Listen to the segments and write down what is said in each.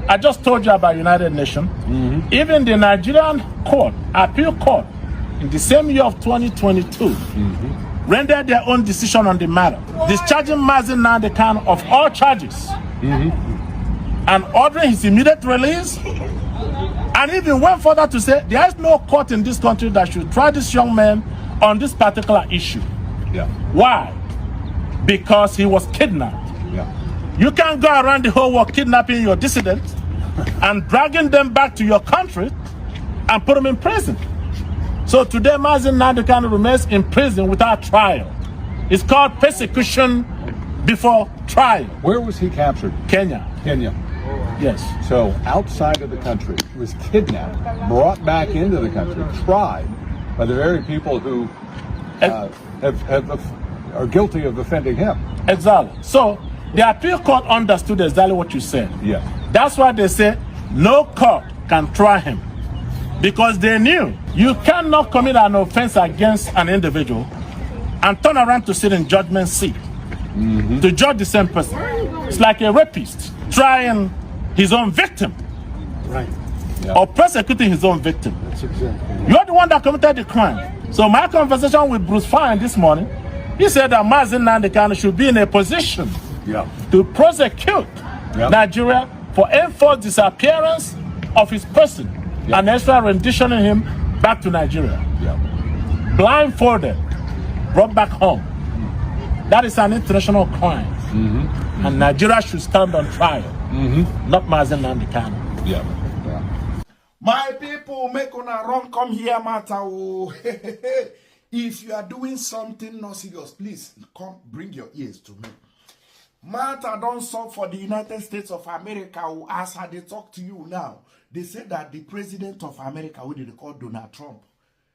I just told you about United Nations. Even the Nigerian court, appeal court, in the same year of 2022, rendered their own decision on the matter, discharging Mazi Nnamdi Kalu of all charges, and ordering his immediate release, and even went further to say there is no court in this country that should try this young man on this particular issue. Why? Because he was kidnapped. You can't go around the whole world kidnapping your dissidents and dragging them back to your country and put them in prison. So today, Mazi Nnamdi Kalu remains in prison without trial. It's called persecution before trial. Where was he captured? Kenya. Kenya. Yes. So outside of the country, he was kidnapped, brought back into the country, tried by the very people who are guilty of offending him. Exactly. So the appeal court understood exactly what you said. Yeah. That's why they say no court can try him. Because they knew you cannot commit an offense against an individual and turn around to sit in judgment seat to judge the same person. It's like a rapist trying his own victim, or persecuting his own victim. That's exactly. You're the one that committed the crime. So my conversation with Bruce Fine this morning, he said that Mazi Nnamdi Kalu should be in a position to prosecute Nigeria for enforced disappearance of his person and extra renditioning him back to Nigeria. Blindfolded, brought back home. That is an international crime. And Nigeria should stand on trial, not Mazi Nnamdi Kalu. My people, make una run come here, matter. If you are doing something not serious, please come bring your ears to me. Matter don't solve for the United States of America. As they talk to you now, they say that the president of America, who they call Donald Trump,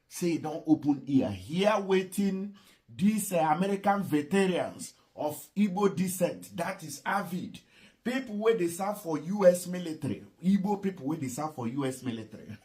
say don't open ear. Here waiting these American veterans of Igbo Decent, that is AVID, people where they serve for U.S. military, Igbo people where they serve for U.S. military.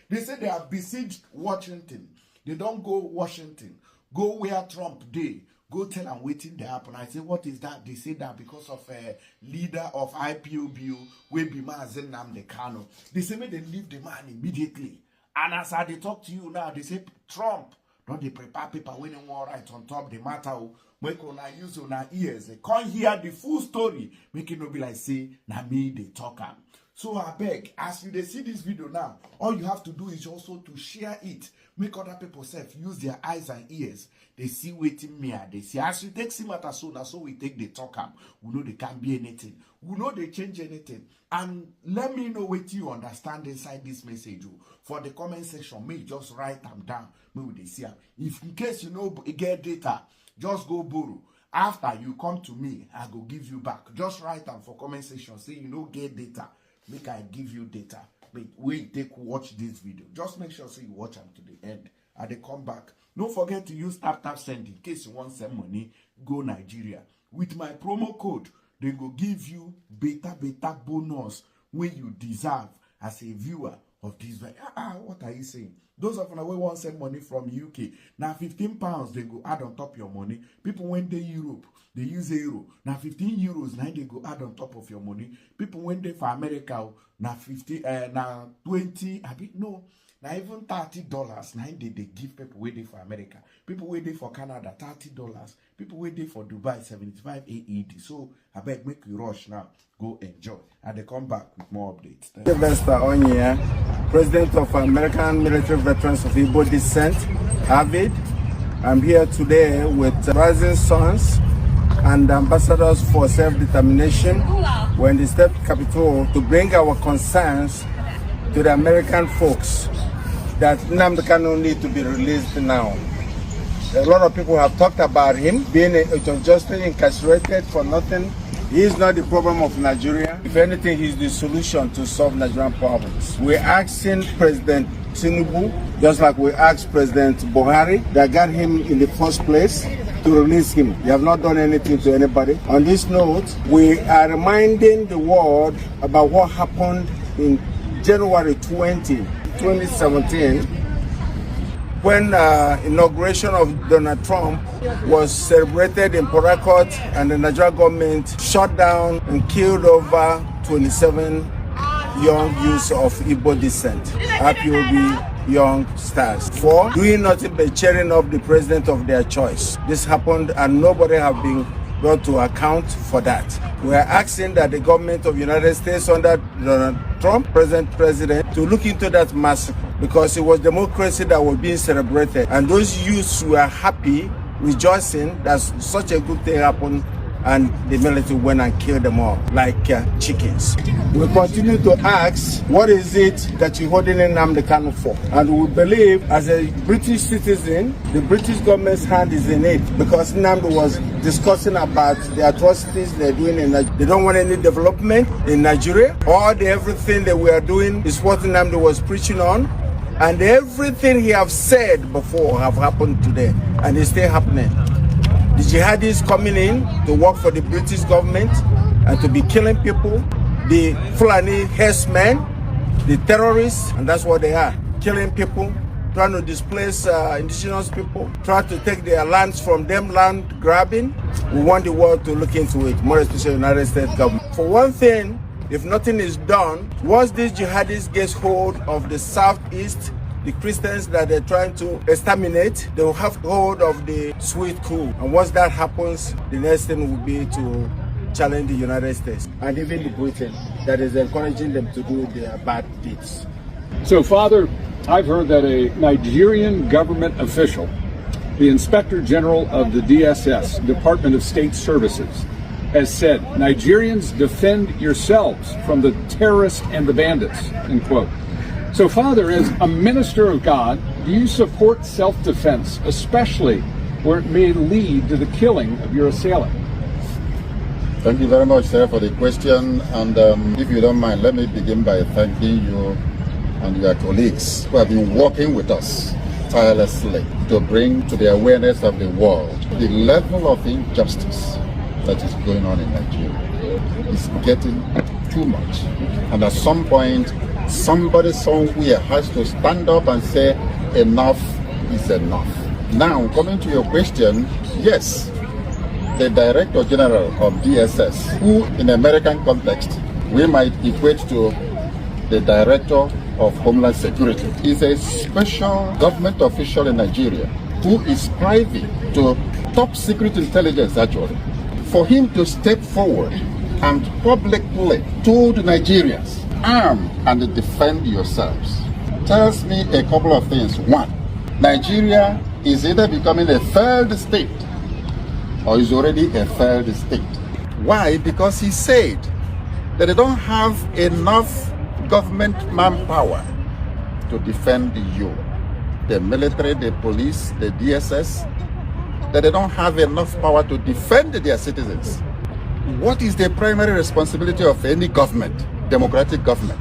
They say they have besieged Washington. They don't go Washington. Go where Trump did. Go tell them waiting they happen. I say, what is that? They say that because of a leader of IPOB, will be Mazi Nnamdi Kalu. They say, may they leave the man immediately. And as they talk to you now, they say, Trump, don't they prepare paper when you want right on top the matter. Make una use una ears. They can't hear the full story. Make it not be like, say, na me, they talk am. So I beg, as you they see this video now, all you have to do is also to share it. Make other people use their eyes and ears. They see waiting me. They see as you take matter so now, so we take the talk am. We know they can't be anything. We know they change anything. And let me know what you understand inside this message. For the comment section, may just write them down. Maybe they see them. If in case you know get data, just go borrow. After you come to me, I go give you back. Just write them for comment section. Say you know get data. Make I give you data. Wait, take watch this video. Just make sure so you watch them to the end. And they come back. Don't forget to use tap send in case you want some money. Go Nigeria. With my promo code, they go give you beta bonus when you deserve as a viewer of this video. What are you saying? Those of you who want to send money from UK, now £15 they go add on top your money. People when they Europe, they use euro. Now 15 euros, now they go add on top of your money. People when they for America, now 50, now 20, no, now even $30. Now they give people waiting for America. People waiting for Canada, $30. People waiting for Dubai, 75 AED. So I beg make you rush now. Go enjoy. And they come back with more updates. President of American Military Veterans of Igbo Decent, AVID. I'm here today with rising sons and ambassadors for self-determination. We're in the state capital to bring our concerns to the American folks that Nnamdi Kalu need to be released now. A lot of people have talked about him being unjustly incarcerated for nothing. He is not the problem of Nigeria. If anything, he's the solution to solve Nigerian problems. We're asking President Tinubu, just like we asked President Buhari, that got him in the first place, to release him. They have not done anything to anybody. On this note, we are reminding the world about what happened in January 2017, when inauguration of Donald Trump was celebrated in Port Harcourt, and the Nigerian government shot down and killed over 27 young youths of Igbo descent, IPOB young stars, for doing nothing but cheering up the president of their choice. This happened and nobody have been brought to account for that. We are asking that the government of the United States under Donald Trump, president, to look into that massacre, because it was democracy that was being celebrated. And those youths were happy, rejoicing that such a good thing happened, and the military went and killed them all like chickens. We continue to ask, what is it that you're holding Nnamdi Kalu for? And we believe, as a British citizen, the British government's hand is in it, because Nnamdi was discussing about the atrocities they're doing in Nigeria. They don't want any development in Nigeria. Everything that we are doing is what Nnamdi was preaching on. And everything he have said before have happened today, and it's still happening. The jihadis coming in to work for the British government and to be killing people, the Fulani herdsmen, the terrorists, and that's what they are, killing people, trying to displace indigenous people, trying to take their lands from them, land grabbing. We want the world to look into it, more especially the United States government. For one thing, if nothing is done, once these jihadis get hold of the southeast, the Christians that they're trying to exterminate, they will have hold of the sweet cool. And once that happens, the next thing will be to challenge the United States and even the Britain that is encouraging them to do their bad deeds. So, Father, I've heard that a Nigerian government official, the Inspector General of the DSS, Department of State Services, has said, Nigerians, defend yourselves from the terrorists and the bandits, end quote. So, Father, as a minister of God, do you support self-defense, especially where it may lead to the killing of your assailant? Thank you very much, sir, for the question. And if you don't mind, let me begin by thanking you and your colleagues who have been working with us tirelessly to bring to the awareness of the world the level of injustice that is going on in Nigeria. It's getting too much. And at some point, somebody somewhere has to stand up and say, enough is enough. Now, coming to your question, yes, the Director General of DSS, who in American context, we might equate to the Director of Homeland Security, is a special government official in Nigeria who is privy to top secret intelligence, actually. For him to step forward and publicly told Nigerians, arm and defend yourselves, tells me a couple of things. One, Nigeria is either becoming a failed state or is already a failed state. Why? Because he said that they don't have enough government manpower to defend you. The military, the police, the DSS, that they don't have enough power to defend their citizens. What is the primary responsibility of any government, democratic government?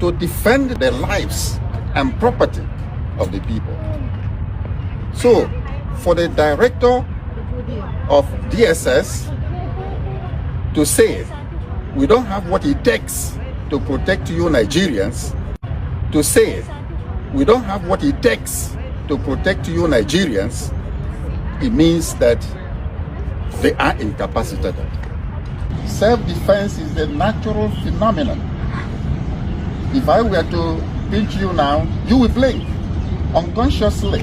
To defend the lives and property of the people. So, for the director of DSS to say, we don't have what it takes to protect you Nigerians, to say, we don't have what it takes to protect you Nigerians, it means that they are incapacitated. Self-defense is a natural phenomenon. If I were to pinch you now, you will blink unconsciously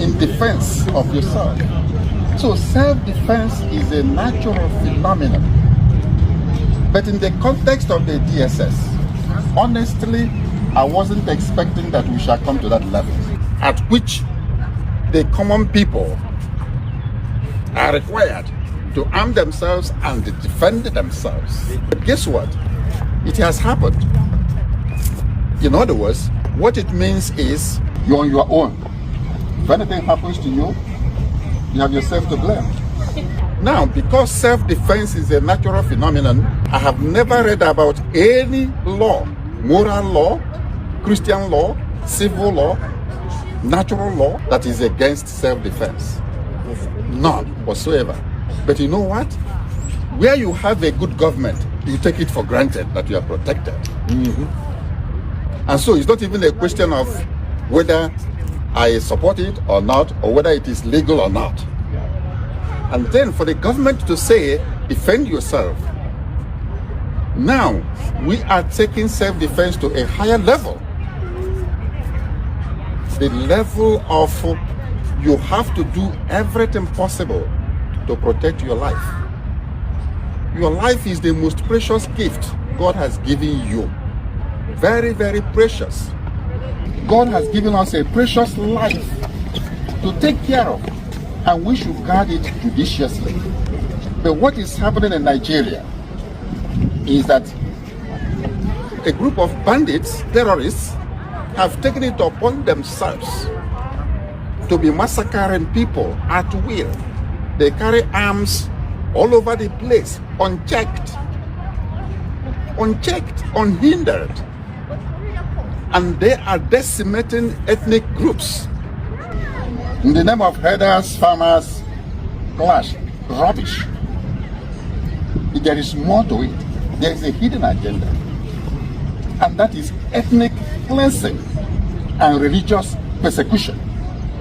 in defense of yourself. So self-defense is a natural phenomenon. But in the context of the DSS, honestly, I wasn't expecting that we shall come to that level at which the common people are required to arm themselves and defend themselves. But guess what? It has happened. In other words, what it means is you're on your own. If anything happens to you, you have yourself to blame. Now, because self-defense is a natural phenomenon, I have never read about any law, moral law, Christian law, civil law, natural law that is against self-defense. None whatsoever. But you know what? Where you have a good government, you take it for granted that you are protected. And so it's not even a question of whether I support it or not, or whether it is legal or not. And then for the government to say, defend yourself, Now, we are taking self-defense to a higher level. The level of you have to do everything possible to protect your life. Your life is the most precious gift God has given you. Very, very precious. God has given us a precious life to take care of, and we should guard it judiciously. But what is happening in Nigeria is that a group of bandits, terrorists, have taken it upon themselves to be massacring people at will. They carry arms all over the place, unchecked, unhindered. And they are decimating ethnic groups in the name of herders, farmers, clash, rubbish. There is more to it. There is a hidden agenda, and that is ethnic cleansing and religious persecution.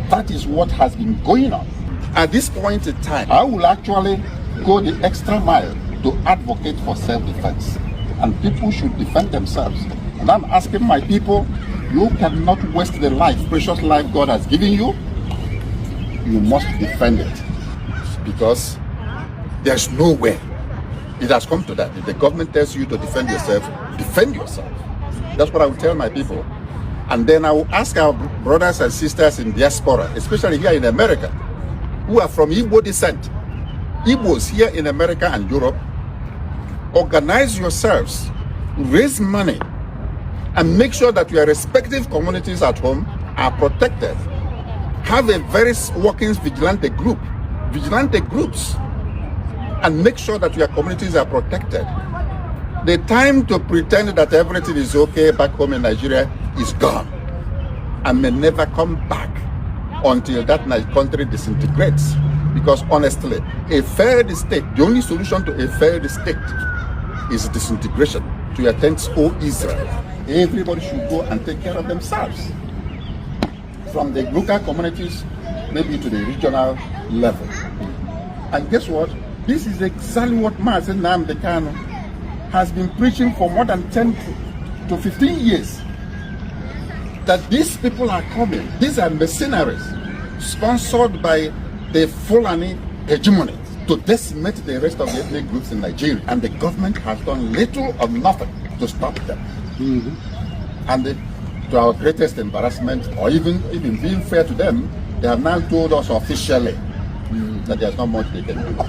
That is what has been going on. At this point in time, I will actually go the extra mile to advocate for self-defense, and people should defend themselves. And I'm asking my people, you cannot waste the life, precious life God has given you. You must defend it, because there's no way. It has come to that. If the government tells you to defend yourself, defend yourself. That's what I will tell my people. And then I will ask our brothers and sisters in diaspora, especially here in America, who are from Igbo descent, Igbos here in America and Europe, organize yourselves, raise money, and make sure that your respective communities at home are protected. Have a very working vigilante groups, and make sure that your communities are protected. The time to pretend that everything is okay back home in Nigeria is gone, and may never come back until that country disintegrates. Because honestly, a failed state, the only solution to a failed state is disintegration. To your tents, O Israel. Everybody should go and take care of themselves, from the local communities maybe to the regional level. And guess what? This is exactly what Mazi Nnamdi Kalu has been preaching for more than 10 to 15 years. That these people are coming. These are mercenaries sponsored by the Fulani hegemony to decimate the rest of the ethnic groups in Nigeria. And the government has done little or nothing to stop them. And to our greatest embarrassment, or even being fair to them, they have now told us officially that there's not much they can do.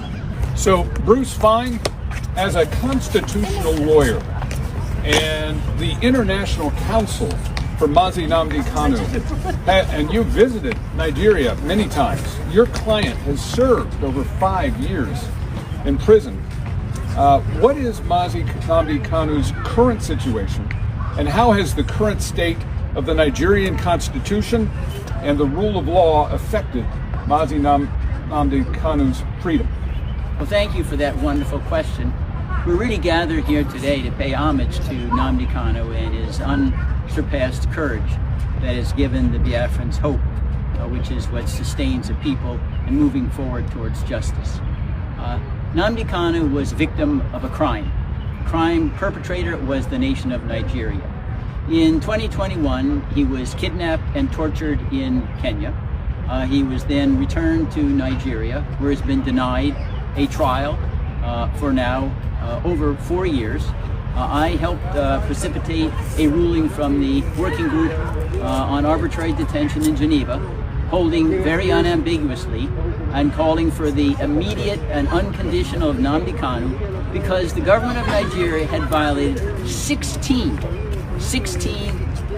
So, Bruce Fine, as a constitutional lawyer and the International Council for Mazi Nnamdi Kalu, and you visited Nigeria many times. Your client has served over 5 years in prison. What is Mazi Nnamdi Kalu's current situation, and how has the current state of the Nigerian Constitution and the rule of law affected Mazi Nnamdi Kalu's freedom? Well, thank you for that wonderful question. We're really gathered here today to pay homage to Nnamdi Kalu and his unsurpassed courage that has given the Biafrans hope, which is what sustains a people and moving forward towards justice. Nnamdi Kalu was victim of a crime. Crime perpetrator was the nation of Nigeria. In 2021, he was kidnapped and tortured in Kenya. He was then returned to Nigeria, where he's been denied a trial for now over 4 years. I helped precipitate a ruling from the working group on arbitrary detention in Geneva, holding very unambiguously and calling for the immediate and unconditional of Nnamdi Kalu, because the government of Nigeria had violated 16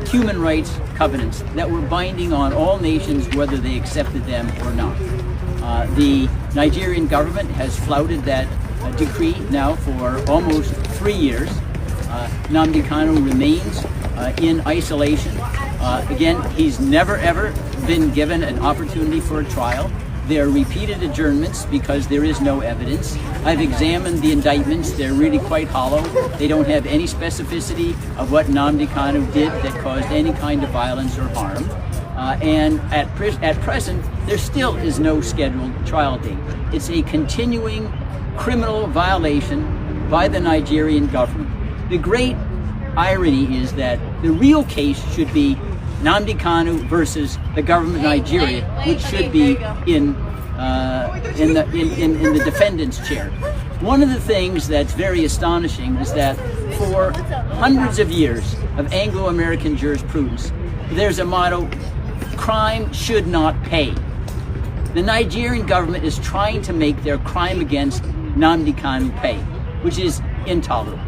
human rights covenants that were binding on all nations, whether they accepted them or not. The Nigerian government has flouted that decree now for almost 3 years. Nnamdi Kalu remains in isolation. Again, he's never ever been given an opportunity for a trial. There are repeated adjournments because there is no evidence. I've examined the indictments. They're really quite hollow. They don't have any specificity of what Nnamdi Kalu did that caused any kind of violence or harm. And at present, there still is no scheduled trial date. It's a continuing criminal violation by the Nigerian government. The great irony is that the real case should be Nnamdi Kanu versus the government of Nigeria, which should be in the defendant's chair. One of the things that's very astonishing is that for hundreds of years of Anglo-American jurisprudence, there's a motto: crime should not pay. The Nigerian government is trying to make their crime against Nnamdi Kanu pay, which is intolerable.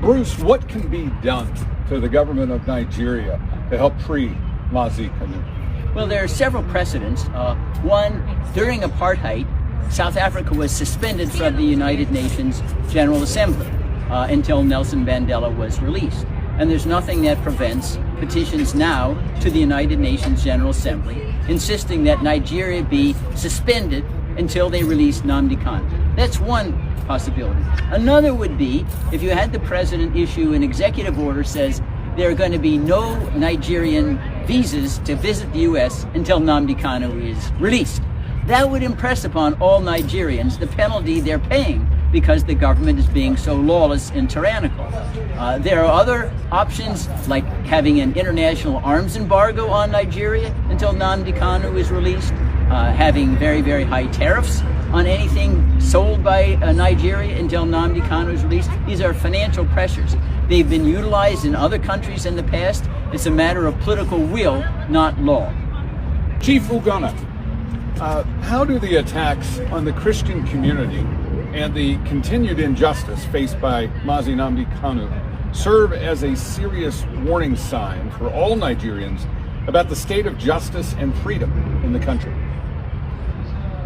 Bruce, what can be done to the government of Nigeria to help free Mazi Kanu? Well, there are several precedents. One, during apartheid, South Africa was suspended from the United Nations General Assembly until Nelson Mandela was released. And there's nothing that prevents petitions now to the United Nations General Assembly insisting that Nigeria be suspended until they release Nnamdi Kanu. That's one possibility. Another would be if you had the president issue an executive order says there are going to be no Nigerian visas to visit the U.S. until Nnamdi Kanu is released. That would impress upon all Nigerians the penalty they're paying because the government is being so lawless and tyrannical. There are other options like having an international arms embargo on Nigeria until Nnamdi Kanu is released, having very, very high tariffs on anything sold by Nigeria until Nnamdi Kanu is released. These are financial pressures. They've been utilized in other countries in the past. It's a matter of political will, not law. Chief Ugonna, how do the attacks on the Christian community and the continued injustice faced by Mazi Nnamdi Kanu serve as a serious warning sign for all Nigerians about the state of justice and freedom in the country?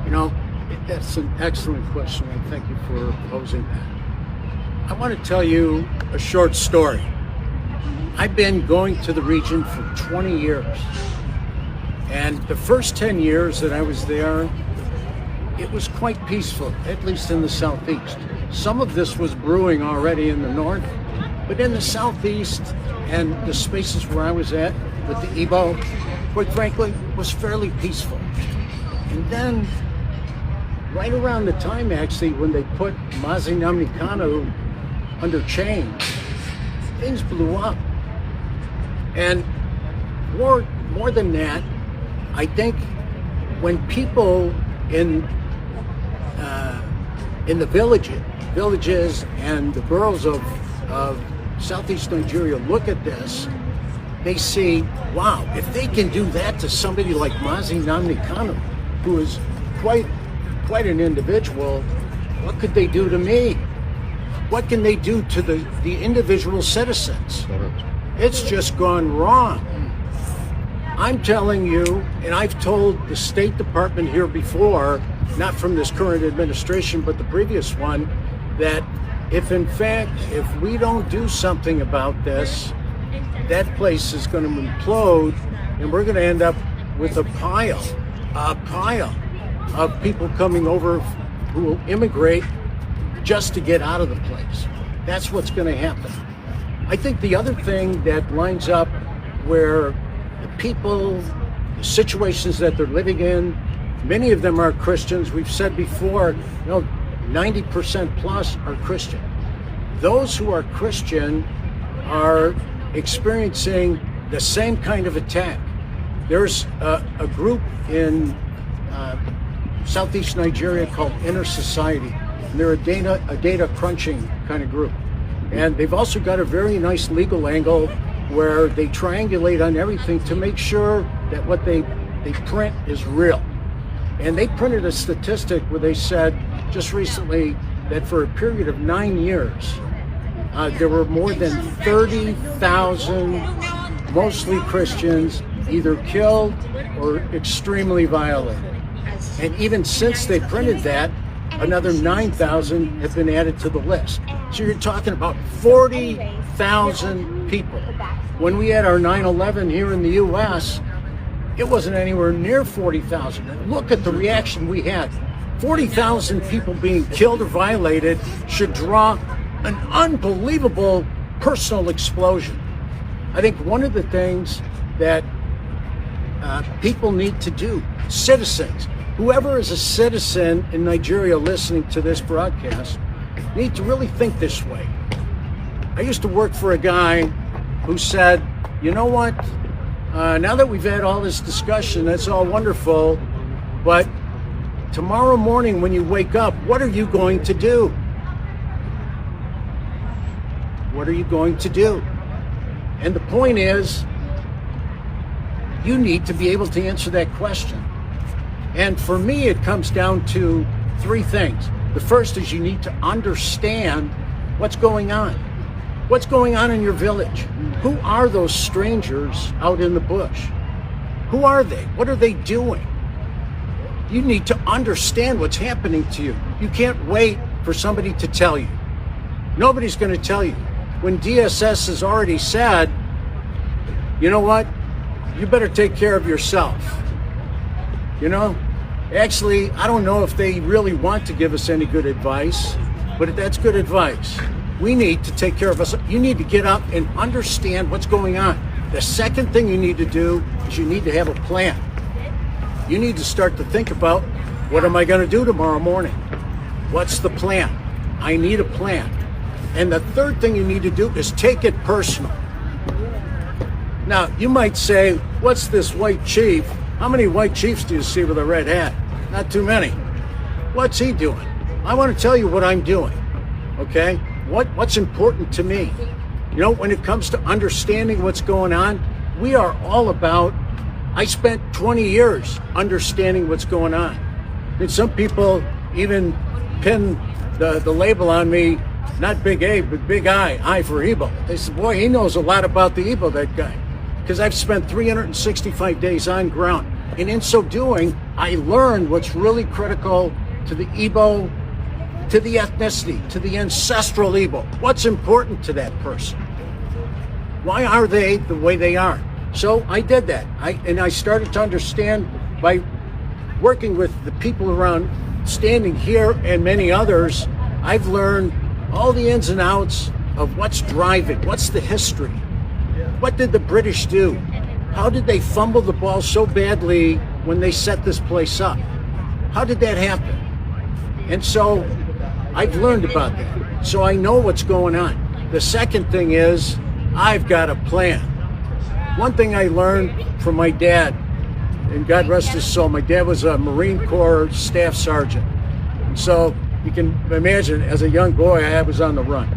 You know, that's an excellent question, and thank you for posing that. I want to tell you a short story. I've been going to the region for 20 years, and the first 10 years that I was there, it was quite peaceful, at least in the southeast. Some of this was brewing already in the north, but in the southeast and the spaces where I was at with the Igbo, quite frankly, was fairly peaceful. And then, right around the time actually when they put Mazi Nnamdi Kanu under chain, things blew up. And more than that, I think when people in the villages and the boroughs of Southeast Nigeria look at this, they see, wow, if they can do that to somebody like Mazi Nnamdi Kanu, who is quite an individual, what could they do to me? What can they do to the individual citizens? It's just gone wrong. I'm telling you, and I've told the State Department here before, not from this current administration, but the previous one, that if in fact, if we don't do something about this, that place is going to implode, and we're going to end up with a pile of people coming over who will immigrate just to get out of the place. That's what's going to happen. I think the other thing that lines up where the people, the situations that they're living in, many of them are Christians. We've said before, 90% plus are Christian. Those who are Christian are experiencing the same kind of attack. There's a group in Southeast Nigeria called Inner Society. And they're a data crunching kind of group. And they've also got a very nice legal angle where they triangulate on everything to make sure that what they print is real. And they printed a statistic where they said just recently that for a period of 9 years, there were more than 30,000, mostly Christians, either killed or extremely violated. And even since they printed that, another 9,000 have been added to the list. So you're talking about 40,000 people. When we had our 9/11 here in the U.S., it wasn't anywhere near 40,000. And look at the reaction we had. 40,000 people being killed or violated should draw an unbelievable personal explosion. I think one of the things that people need to do, citizens, whoever is a citizen in Nigeria listening to this broadcast, need to really think this way. I used to work for a guy who said, you know what, now that we've had all this discussion, that's all wonderful, but tomorrow morning when you wake up, what are you going to do? What are you going to do? And the point is, you need to be able to answer that question. And for me, it comes down to three things. The first is you need to understand what's going on. What's going on in your village? Who are those strangers out in the bush? Who are they? What are they doing? You need to understand what's happening to you. You can't wait for somebody to tell you. Nobody's going to tell you. When DSS has already said, you know what? You better take care of yourself. You know? Actually, I don't know if they really want to give us any good advice, but that's good advice. We need to take care of us. You need to get up and understand what's going on. The second thing you need to do is you need to have a plan. You need to start to think about, what am I going to do tomorrow morning? What's the plan? I need a plan. And the third thing you need to do is take it personal. Now, you might say, what's this white chief? How many white chiefs do you see with a red hat? Not too many. What's he doing? I want to tell you what I'm doing, okay? What's important to me? You know, when it comes to understanding what's going on, we are all about, I spent 20 years understanding what's going on. I mean, some people even pin the label on me, not Big A, but Big I for Igbo. They said, boy, he knows a lot about the Igbo, that guy. Because I've spent 365 days on ground. And in so doing, I learned what's really critical to the Igbo, to the ethnicity, to the ancestral Igbo. What's important to that person? Why are they the way they are? So I did that. I started to understand by working with the people around, standing here and many others, I've learned all the ins and outs of what's driving, what's the history. What did the British do? How did they fumble the ball so badly when they set this place up? How did that happen? And so I've learned about that. So I know what's going on. The second thing is I've got a plan. One thing I learned from my dad, and God rest his soul, my dad was a Marine Corps staff sergeant. And so you can imagine, as a young boy, I was on the run.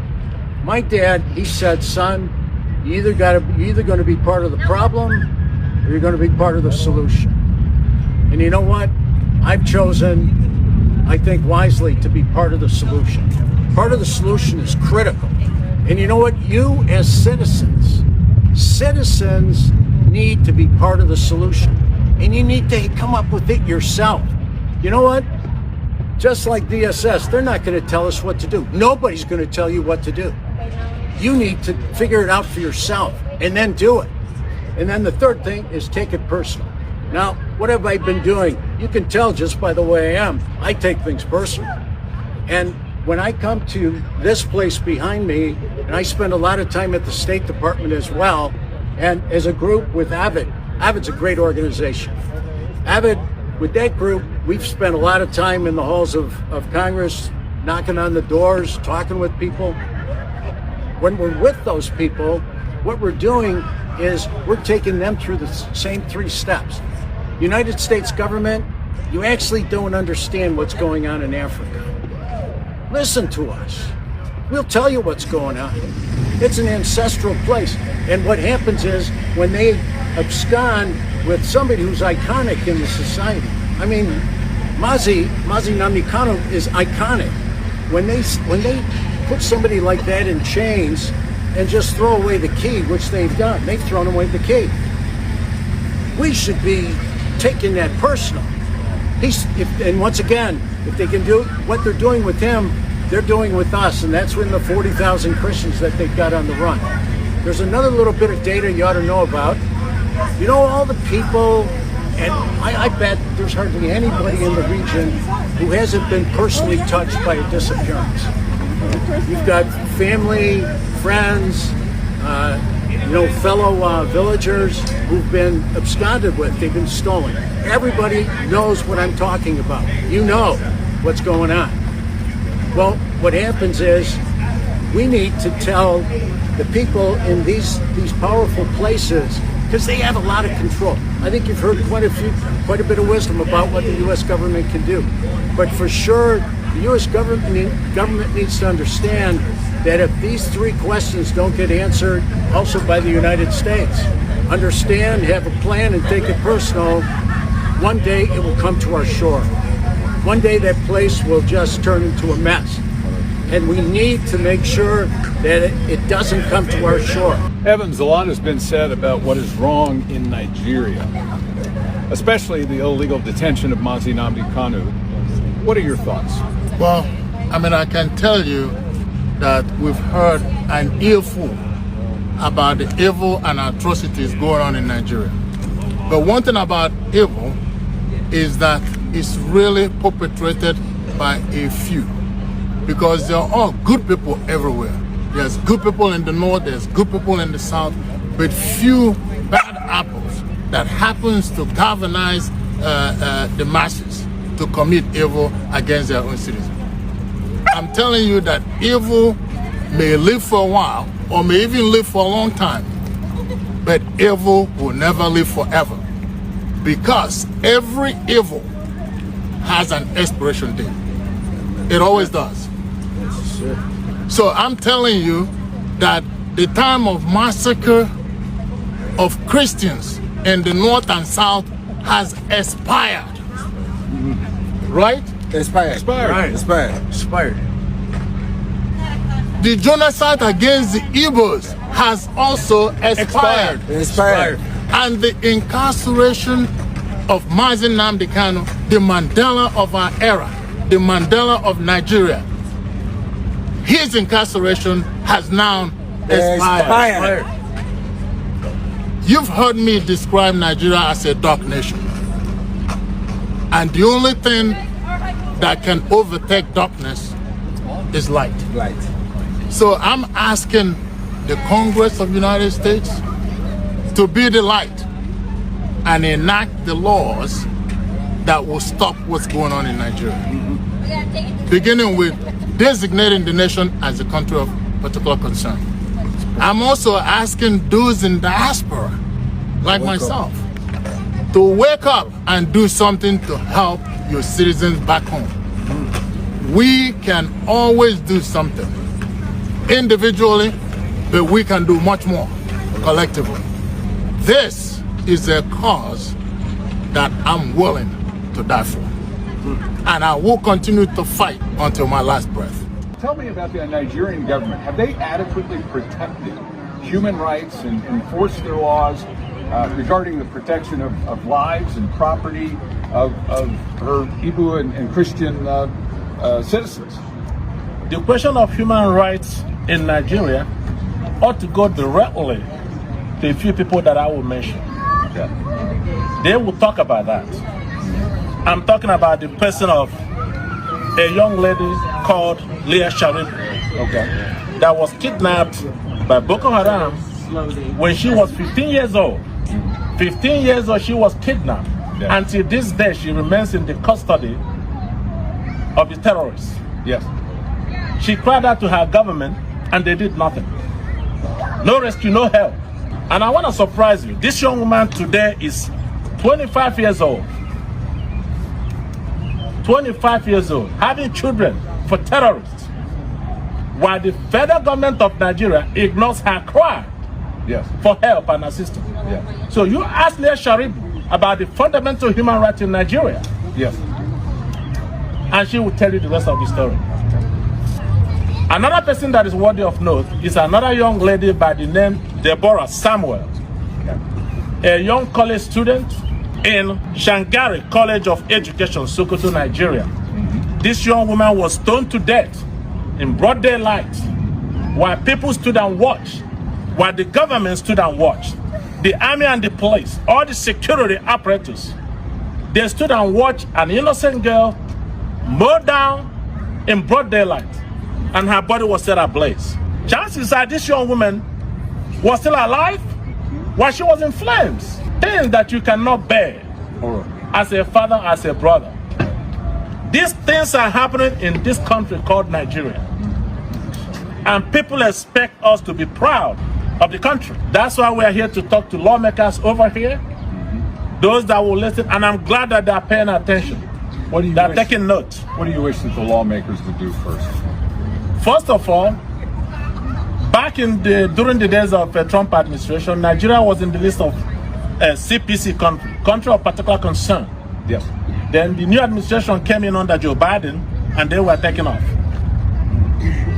My dad, he said, son, you're either going to be part of the problem or you're going to be part of the solution. And you know what? I've chosen, I think wisely, to be part of the solution. Part of the solution is critical. And you know what? You as citizens need to be part of the solution. And you need to come up with it yourself. You know what? Just like DSS, they're not going to tell us what to do. Nobody's going to tell you what to do. You need to figure it out for yourself and then do it. And then the third thing is take it personal. Now, what have I been doing? You can tell just by the way I am. I take things personal. And when I come to this place behind me, and I spend a lot of time at the State Department as well, and as a group with AVID, AVID's a great organization. AVID, with that group, we've spent a lot of time in the halls of Congress, knocking on the doors, talking with people. When we're with those people, what we're doing is we're taking them through the same three steps. United States government, you actually don't understand what's going on in Africa. Listen to us. We'll tell you what's going on. It's an ancestral place. And what happens is when they abscond with somebody who's iconic in the society. I mean, Mazi Nnamdi Kalu is iconic. When they put somebody like that in chains and just throw away the key, which they've done. They've thrown away the key. We should be taking that personal. And once again, if they can do what they're doing with him, they're doing with us, and that's when the 40,000 Christians that they've got on the run. There's another little bit of data you ought to know about. You know, all the people, and I bet there's hardly anybody in the region who hasn't been personally touched by a disappearance. You've got family, friends, fellow villagers who've been absconded with. They've been stolen. Everybody knows what I'm talking about. You know what's going on. Well, what happens is we need to tell the people in these powerful places, because they have a lot of control. I think you've heard quite a bit of wisdom about what the U.S. government can do. But for sure, the U.S. government needs to understand that if these three questions don't get answered also by the United States, understand, have a plan, and take it personal, one day it will come to our shore. One day that place will just turn into a mess. And we need to make sure that it doesn't come to our shore. Evans, a lot has been said about what is wrong in Nigeria, especially the illegal detention of Mazi Nnamdi Kalu. What are your thoughts? Well, I mean, I can tell you that we've heard an earful about the evil and atrocities going on in Nigeria. But one thing about evil is that it's really perpetrated by a few, because there are all good people everywhere. There's good people in the north, there's good people in the south, but few bad apples that happens to galvanize the masses to commit evil against their own citizens. I'm telling you that evil may live for a while or may even live for a long time, but evil will never live forever, because every evil has an expiration date. It always does. So I'm telling you that the time of massacre of Christians in the north and south has expired. Right? Expired. Right. Expired. The genocide against the Igbos has also expired. And the incarceration of Mazi Nnamdi Kalu, the Mandela of our era, the Mandela of Nigeria, his incarceration has now expired. You've heard me describe Nigeria as a dark nation. And the only thing that can overtake darkness is light. So I'm asking the Congress of the United States to be the light and enact the laws that will stop what's going on in Nigeria. Beginning with designating the nation as a country of particular concern. I'm also asking those in diaspora, like myself, to wake up and do something to help your citizens back home. We can always do something individually, but we can do much more collectively. This is a cause that I'm willing to die for. And I will continue to fight until my last breath. Tell me about the Nigerian government. Have they adequately protected human rights and enforced their laws regarding the protection of lives and property of her Igbo and Christian citizens? The question of human rights in Nigeria ought to go directly to a few people that I will mention. Yeah. They will talk about that. I'm talking about the person of a young lady called Leah Sharif, that was kidnapped by Boko Haram when she was 15 years old. 15 years old, she was kidnapped. Yeah. Until this day, she remains in the custody of the terrorists. Yes. She cried out to her government, and they did nothing. No rescue, no help. And I want to surprise you. This young woman today is 25 years old. 25 years old, having children for terrorists, while the federal government of Nigeria ignores her cry for help and assistance. Yeah. So you ask Leah Sharif about the fundamental human rights in Nigeria, Yes. and she will tell you the rest of the story. Another person that is worthy of note is another young lady by the name Deborah Samuel, a young college student in Shangari College of Education, Sokoto, Nigeria. This young woman was stoned to death in broad daylight while people stood and watched, while the government stood and watched. The army and the police, all the security apparatus, they stood and watched an innocent girl mowed down in broad daylight, and her body was set ablaze. Chances are this young woman was still alive while she was in flames. Things that you cannot bear as a father, as a brother. These things are happening in this country called Nigeria. And people expect us to be proud of the country. That's why we're here to talk to lawmakers over here, those that will listen, and I'm glad that they're paying attention. They're taking note. What do you wish that the lawmakers would do first? First of all, back during the days of the Trump administration, Nigeria was in the list of CPC country of particular concern. Yes. Then the new administration came in under Joe Biden, and they were taken off.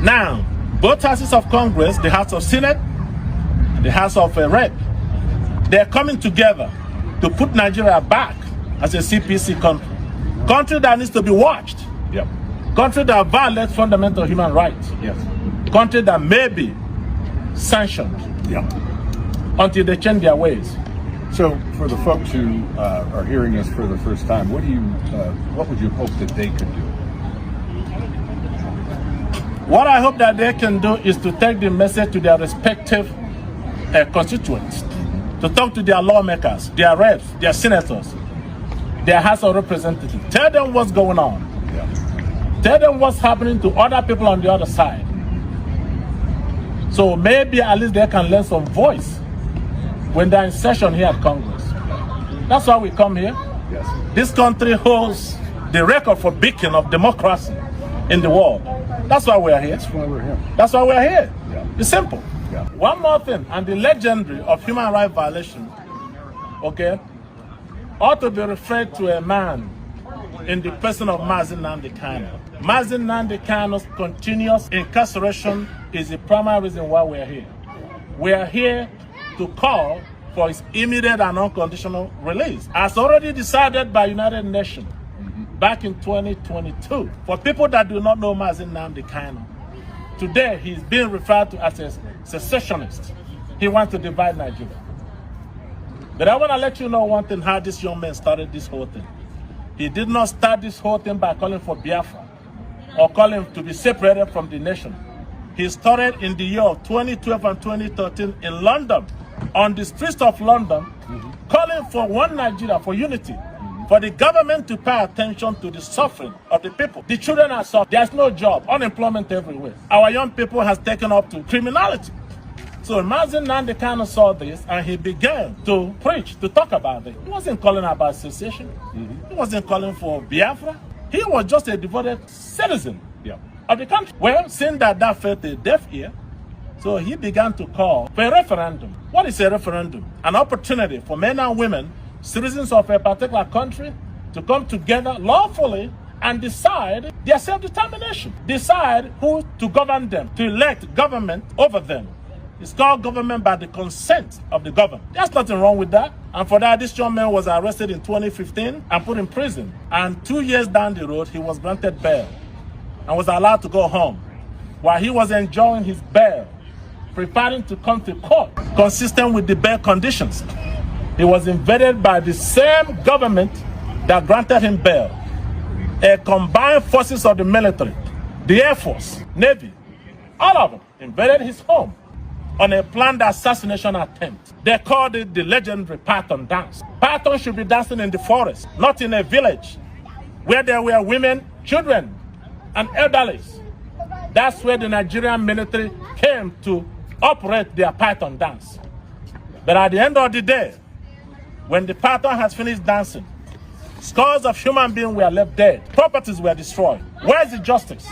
Now, both houses of Congress, the House of Senate, the House of Rep, they're coming together to put Nigeria back as a CPC country that needs to be watched. Yep. Country that violates fundamental human rights. Yes. Country that may be sanctioned. Yep. Until they change their ways. So, for the folks who are hearing us for the first time, what would you hope that they could do? What I hope that they can do is to take the message to their respective constituents, to talk to their lawmakers, their reps, their senators, their House of Representatives. Tell them what's going on. Yeah. Tell them what's happening to other people on the other side. So maybe at least they can lend some voice when they're in session here at Congress. That's why we come here. Yes. This country holds the record for beacon of democracy in the world. That's why we're here. That's why we're here. That's why we're here. Yeah. It's simple. Yeah. One more thing, and the legendary of human rights violation, okay, ought to be referred to a man in the person of Mazi Nnamdi Kalu. Mazi Nnamdi Kalu's continuous incarceration is the primary reason why we're here. We are here to call for his immediate and unconditional release, as already decided by United Nations back in 2022. For people that do not know Mazi Nnamdi Kalu, today he's being referred to as a secessionist. He wants to divide Nigeria. But I want to let you know one thing, how this young man started this whole thing. He did not start this whole thing by calling for Biafra or calling to be separated from the nation. He started in the year of 2012 and 2013 in London, on the streets of London, calling for one Nigeria, for unity, for the government to pay attention to the suffering of the people. The children are suffering. There's no job, unemployment everywhere. Our young people has taken up to criminality. So Mazi Nnamdi Kalu saw this and he began to preach, to talk about it. He wasn't calling about secession. He wasn't calling for Biafra. He was just a devoted citizen of the country. Well, seeing that felt a deaf ear, so he began to call for a referendum. What is a referendum? An opportunity for men and women, citizens of a particular country, to come together lawfully and decide their self-determination. Decide who to govern them, to elect government over them. It's called government by the consent of the governed. There's nothing wrong with that. And for that, this young man was arrested in 2015 and put in prison. And 2 years down the road, he was granted bail and was allowed to go home. While he was enjoying his bail, preparing to come to court, consistent with the bail conditions, he was invaded by the same government that granted him bail. A combined forces of the military, the Air Force, Navy, all of them invaded his home on a planned assassination attempt. They called it the legendary Python dance. Python should be dancing in the forest, not in a village where there were women, children, and elderly. That's where the Nigerian military came to operate their Python dance. But at the end of the day, when the Python has finished dancing, scores of human beings were left dead. Properties were destroyed. Where's the justice?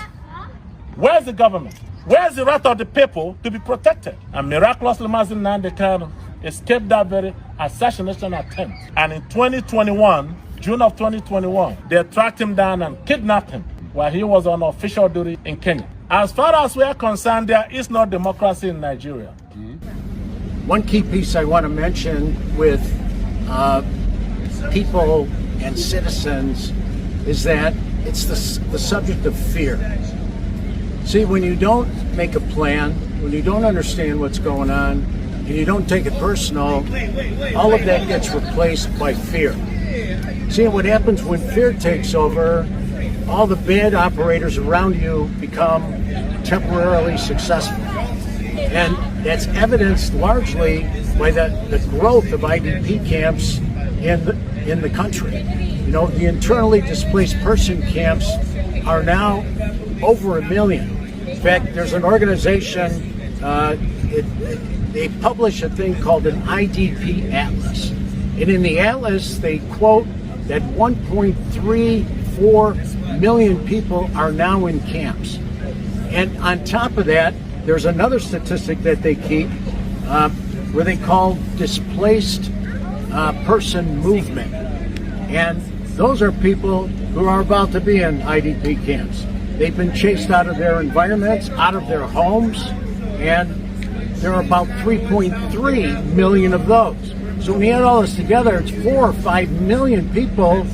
Where's the government? Where's the right of the people to be protected? And miraculously, Mazi Nnamdi Kalu escaped that very assassination attempt. And in 2021, June of 2021, they tracked him down and kidnapped him while he was on official duty in Kenya. As far as we are concerned, there is no democracy in Nigeria. One key piece I want to mention with people and citizens is that it's the subject of fear. See, when you don't make a plan, when you don't understand what's going on, and you don't take it personal, all of that gets replaced by fear. See, what happens when fear takes over, all the bad operators around you become temporarily successful. And that's evidenced largely by the growth of IDP camps in the country. You know, the internally displaced person camps are now over 1 million. fact, there's an organization, they publish a thing called an IDP Atlas. And in the Atlas, they quote that 1.34 million people are now in camps. And on top of that, there's another statistic that they keep where they call displaced person movement. And those are people who are about to be in IDP camps. They've been chased out of their environments, out of their homes, and there are about 3.3 million of those. So when you add all this together, it's 4 or 5 million people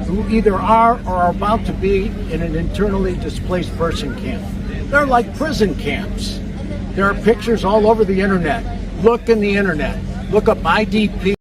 who either are or are about to be in an internally displaced person camp. They're like prison camps. There are pictures all over the internet. Look in the internet. Look up IDP.